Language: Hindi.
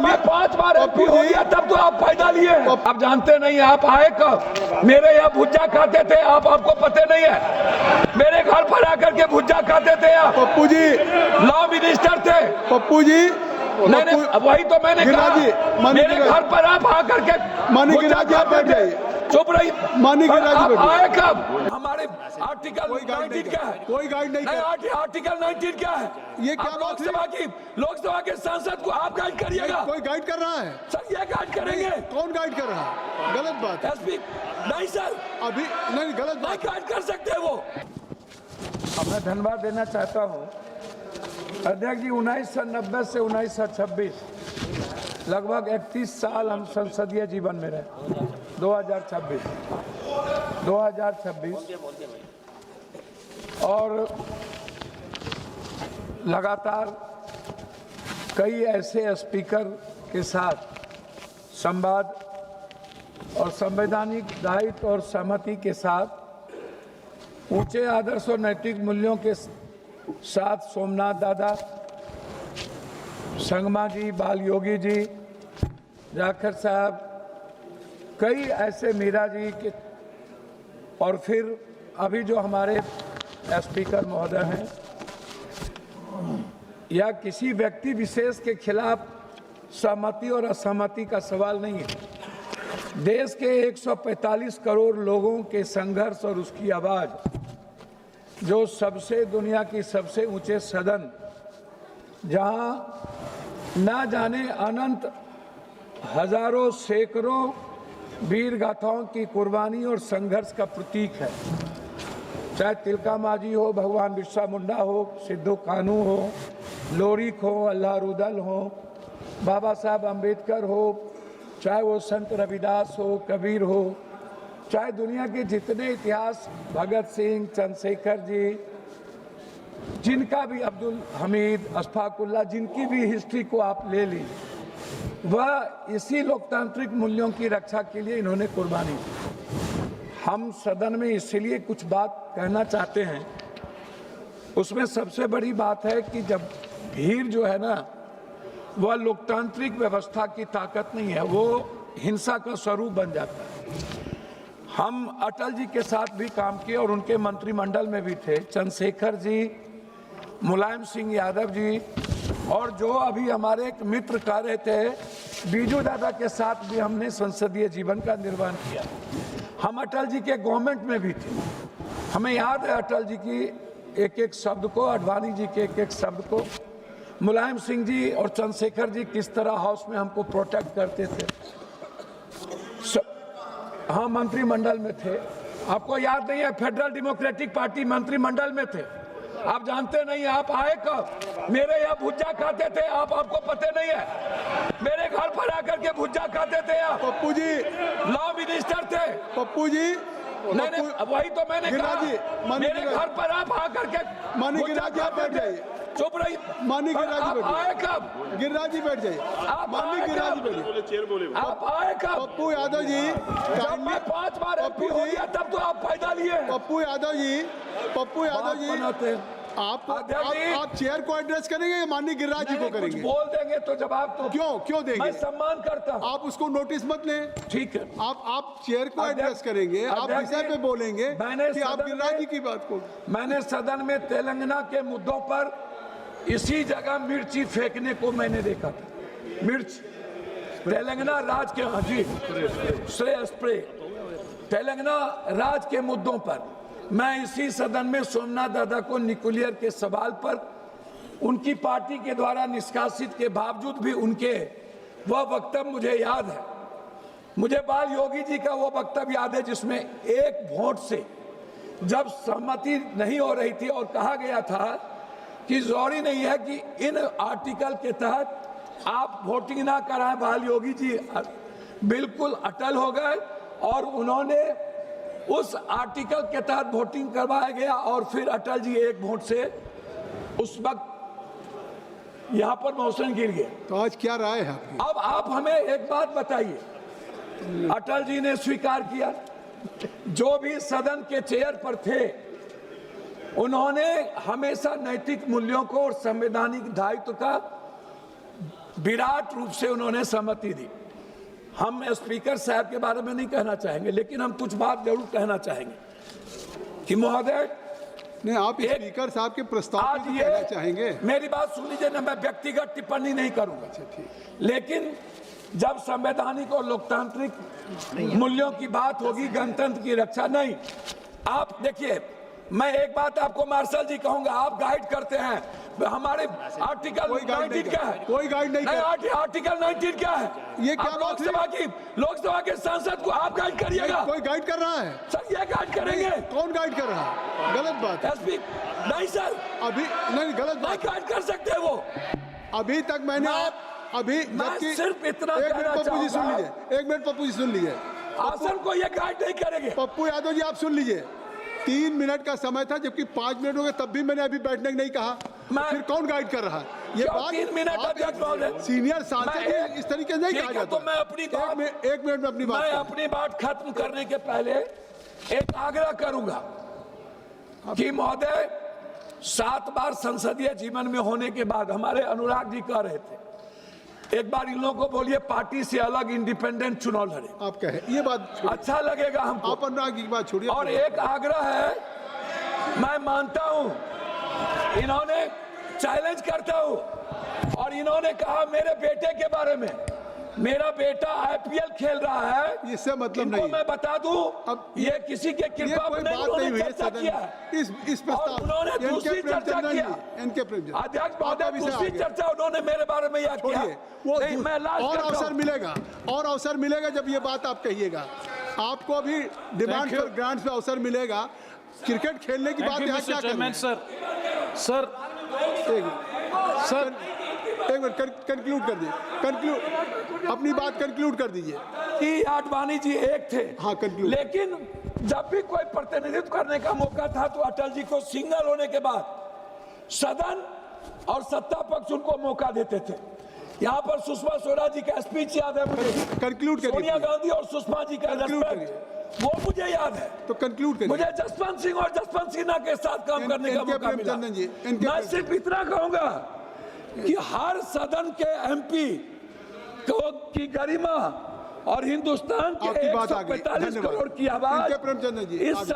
मैं 5 बार एमपी हो गया तब तो आप फायदा लिए। आप जानते नहीं, आप आए कब? मेरे यहाँ भुज्जा खाते थे आप, आपको पता नहीं है? मेरे घर पर आकर के भुज्जा खाते थे आप। पप्पू जी लॉ मिनिस्टर थे। पप्पू जी नहीं, वही तो मैंने कहा, मेरे घर पर आप आकर के मानी गिरिराज जी आप बैठ जाइए। चुप रही। मानी गिरिराज जी आप आए कब? हमारे आर्टिकल 19 क्या है? कोई गाइड नहीं नहीं, आर्टिकल 19 क्या है? ये क्या बात है? लोकसभा के सांसद को आप गाइड करिएगा। कोई गाइड कर रहा है सर, ये गाइड करेंगे? कौन गाइड कर रहा है? गलत बात है। एसपी नहीं सर, अभी नहीं, गलत नहीं बात। गाइड कर सकते वो। अब मैं धन्यवाद देना चाहता हूँ अध्यक्ष जी। 1990 से 1926 लगभग 31 साल हम संसदीय जीवन में रहे। 2026 और लगातार कई ऐसे स्पीकर के साथ संवाद और संवैधानिक दायित्व और सहमति के साथ ऊंचे आदर्श और नैतिक मूल्यों के साथ सोमनाथ दादा, संगमा जी, बाल योगी जी, जाखड़ साहब, कई ऐसे मीरा जी के, और फिर अभी जो हमारे स्पीकर महोदय हैं, या किसी व्यक्ति विशेष के खिलाफ सहमति और असहमति का सवाल नहीं है। देश के 145 करोड़ लोगों के संघर्ष और उसकी आवाज़, जो सबसे दुनिया की सबसे ऊंचे सदन, जहां ना जाने अनंत हजारों सैकड़ों वीर गाथाओं की कुर्बानी और संघर्ष का प्रतीक है। चाहे तिलका मांझी हो, भगवान बिरसा मुंडा हो, सिद्धू कानू हो, लोरिक हो, अल्लाह रुदल हो, बाबा साहब अम्बेडकर हो, चाहे वो संत रविदास हो, कबीर हो, चाहे दुनिया के जितने इतिहास, भगत सिंह, चंद्रशेखर जी, जिनका भी, अब्दुल हमीद, अशफाकुल्ला, जिनकी भी हिस्ट्री को आप ले ली, वह इसी लोकतांत्रिक मूल्यों की रक्षा के लिए इन्होंने कुर्बानी दी। हम सदन में इसलिए कुछ बात कहना चाहते हैं। उसमें सबसे बड़ी बात है कि जब भीड़ जो है ना, वह लोकतांत्रिक व्यवस्था की ताकत नहीं है, वो हिंसा का स्वरूप बन जाता है। हम अटल जी के साथ भी काम किए और उनके मंत्रिमंडल में भी थे, चंद्रशेखर जी, मुलायम सिंह यादव जी, और जो अभी हमारे एक मित्र कह रहे थे, बीजू दादा के साथ भी हमने संसदीय जीवन का निर्वहन किया। हम अटल जी के गवर्नमेंट में भी थे। हमें याद है अटल जी की एक एक शब्द को, अडवाणी जी के एक एक शब्द को, मुलायम सिंह जी और चंद्रशेखर जी किस तरह हाउस में हमको प्रोटेक्ट करते थे। हाँ, मंत्रिमंडल में थे। आपको याद नहीं है? फेडरल डेमोक्रेटिक पार्टी मंत्रिमंडल में थे। आप जानते नहीं, आप आए कब? मेरे यहाँ भुज्जा खाते थे आप, आपको पता नहीं है? मेरे घर पर आकर के भुज्जा खाते थे आप। पप्पू जी लॉ मिनिस्टर थे। पप्पू जी नहीं, वही तो मैंने कहा, मेरे घर पर आप आकर के मानी गिरिराज जी आप बैठ जाइए। चुप रही। मानी गिरिराज जी आप आए कब? गिरिराज जी बैठ जाइए। मानी गिरिराज जी बैठिए। आप आए कब? पप्पू यादव जी जब मैं 5 बार एमपी हो गया तब तो आप फायदा लिए। पप्पू यादव जी आप चेयर को एड्रेस करेंगे या माननीय गिरिराज जी को करेंगे? बोल देंगे तो जवाब तो क्यों देंगे? मैं सम्मान करता हूं। आप उसको नोटिस मत लें। ठीक है, आप चेयर को एड्रेस करेंगे, आप विषय पे बोलेंगे कि आप गिरिराज जी की बात को। मैंने सदन में तेलंगाना के मुद्दों पर इसी जगह मिर्ची फेंकने को मैंने देखा था। मिर्च तेलंगाना राज के, हाँ जी, स्प्रे तेलंगाना राज के मुद्दों पर मैं इसी सदन में सोमनाथ दादा को न्यूक्लियर के सवाल पर उनकी पार्टी के द्वारा निष्कासित के बावजूद भी उनके वह वक्तव्य मुझे याद है। मुझे बाल योगी जी का वो वक्तव्य याद है जिसमें एक वोट से जब सहमति नहीं हो रही थी और कहा गया था कि जरूरी नहीं है कि इन आर्टिकल के तहत आप वोटिंग ना कराएं। बाल योगी जी बिल्कुल अटल हो गए और उन्होंने उस आर्टिकल के तहत वोटिंग करवाया गया और फिर अटल जी एक वोट से उस वक्त यहाँ पर मौसम गिर गए। तो आज क्या राय है आपकी? अब आप हमें एक बात बताइए, अटल जी ने स्वीकार किया, जो भी सदन के चेयर पर थे उन्होंने हमेशा नैतिक मूल्यों को और संवैधानिक दायित्व का विराट रूप से उन्होंने सहमति दी। हम स्पीकर साहब के बारे में नहीं कहना चाहेंगे, लेकिन हम कुछ बात जरूर कहना चाहेंगे कि महोदय, नहीं, आप स्पीकर साहब के प्रस्ताव आज पे ये कहना चाहेंगे। मेरी बात सुन लीजिए ना, मैं व्यक्तिगत टिप्पणी नहीं करूंगा। लेकिन जब संवैधानिक और लोकतांत्रिक मूल्यों की बात होगी, गणतंत्र की रक्षा नहीं, आप देखिए, मैं एक बात आपको मार्शल जी कहूंगा, आप गाइड करते हैं, हमारे आर्टिकल 19 क्या है? कोई गाइड नहीं कर। आर्टिकल 19 क्या है? ये क्या बात है? लोकसभा के सांसद को आप गाइड करिएगा। कोई गाइड कर रहा है सर, ये गाइड करेंगे? कौन गाइड कर रहा है? गलत बात है। एसपी नहीं सर, अभी नहीं, गलत नहीं बात। गाइड कर सकते वो। अभी तक मैंने अभी मैं सिर्फ इतना एक कहना मिनट पप्पू जी सुन चाहूंगा, लीजिए, एक मिनट पप्पू जी सुन लीजिए। आसन को ये गाइड नहीं करेंगे। पप्पू यादव जी आप सुन लीजिए, 3 मिनट का समय था, जबकि 5 मिनट हो गए, तब भी मैंने अभी बैठने नहीं कहा। फिर कौन गाइड कर रहा है? ये बात 3 मिनट अध्यक्ष महोदय, सीनियर सांसद इस तरीके से नहीं कहा जाता। तो मैं अपनी बात, एक मिनट में अपनी बात, मैं अपनी बात खत्म करने के पहले एक आग्रह करूंगा कि महोदय, 7 बार संसदीय जीवन में होने के बाद हमारे अनुराग जी कह रहे थे, एक बार इन लोगों को बोलिए पार्टी से अलग इंडिपेंडेंट चुनाव लड़े। आप कहे ये बात अच्छा लगेगा हमको। आप अनुराग जी की बात छोड़िए। और एक आग्रह है, मैं मानता हूं, इन्होंने चैलेंज करता हूं, और इन्होंने कहा मेरे बेटे के बारे में, मेरा बेटा आईपीएल खेल रहा है, इससे मतलब नहीं। मैं बता दूं, अब ये किसी के कृपा कोई नहीं, बात नहीं हुई है चर्चा सदन किया में। है। इस प्रस्ताव उन्होंने दूसरी चर्चा किया। अध्यक्ष महोदय, दूसरी चर्चा उन्होंने मेरे बारे में याद किया। नहीं, मैं लास्ट और करता हूं। अवसर मिलेगा, और अवसर मिलेगा जब ये बात आप कहिएगा। आपको अभी डिमांड फॉर ग्रांट्स पे अवसर मिलेगा। क्रिकेट खेलने की बात यहाँ क्या करें? सर एक मिनट कंक्लूड कर दीजिए, अपनी बात कंक्लूड कर दीजिए। कि आडवाणी जी एक थे, हाँ, conclude। लेकिन जब भी कोई प्रतिनिधित्व करने का मौका था तो अटल जी को सिंगल होने के बाद सदन और सत्ता पक्ष उनको मौका देते थे। यहाँ पर सुषमा स्वराज जी का स्पीच याद है मुझे, कंक्लूड करिए। सोनिया गांधी और सुषमा जी का Conclude रेस्पेक्ट, वो मुझे याद है। तो कंक्लूड करिए। मुझे जसवंत सिंह और जसवंत सिन्हा के साथ काम करने का मौका मिला। मैं सिर्फ इतना कहूंगा कि हर सदन के एमपी की गरिमा और हिंदुस्तान के आपकी बात आ गई। 145 धन्यवाद। करोड़ की आवाज प्रेमचंद जी इस